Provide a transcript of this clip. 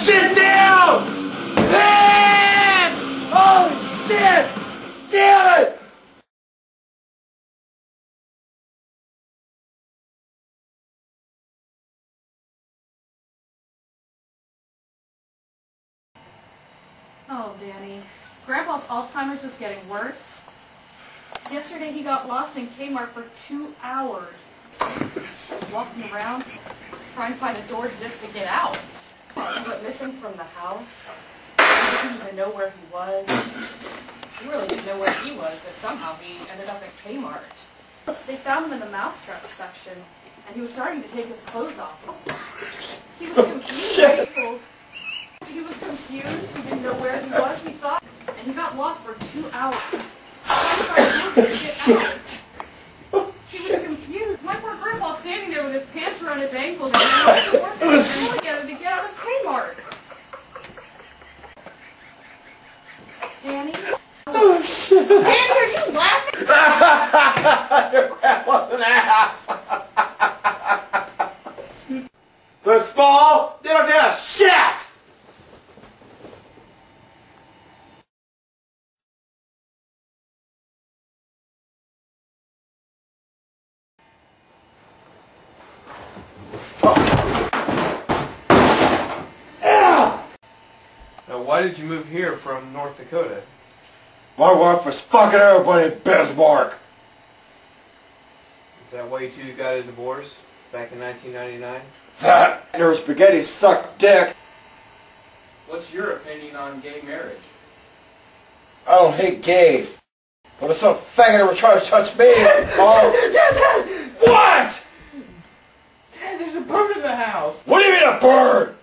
Sit down! Oh shit! Damn it! Oh, Danny. Grandpa's Alzheimer's is getting worse. Yesterday he got lost in Kmart for 2 hours. Walking around, trying to find a door just to get out. He went missing from the house. He didn't even know where he was. He really didn't know where he was, but somehow he ended up at Kmart. They found him in the mousetrap section, and he was starting to take his clothes off. He was confused. He was confused. He didn't know where he was. He thought, and he got lost for 2 hours. Trying to find a door to get out. He was confused. My poor grandpa standing there with his pants around his ankles and he to work together to get out of Kmart. Danny? Oh shit! Danny, are you laughing? Your grandpa's an ass! They're small, they don't give a shit! Now, why did you move here from North Dakota? My wife was fucking everybody in Bismarck. Is that why you two got a divorce back in 1999? That and her spaghetti sucked dick. What's your opinion on gay marriage? I don't hate gays. But if some faggot ever tries to touch me, oh. What? Dad, there's a bird in the house! What do you mean a bird?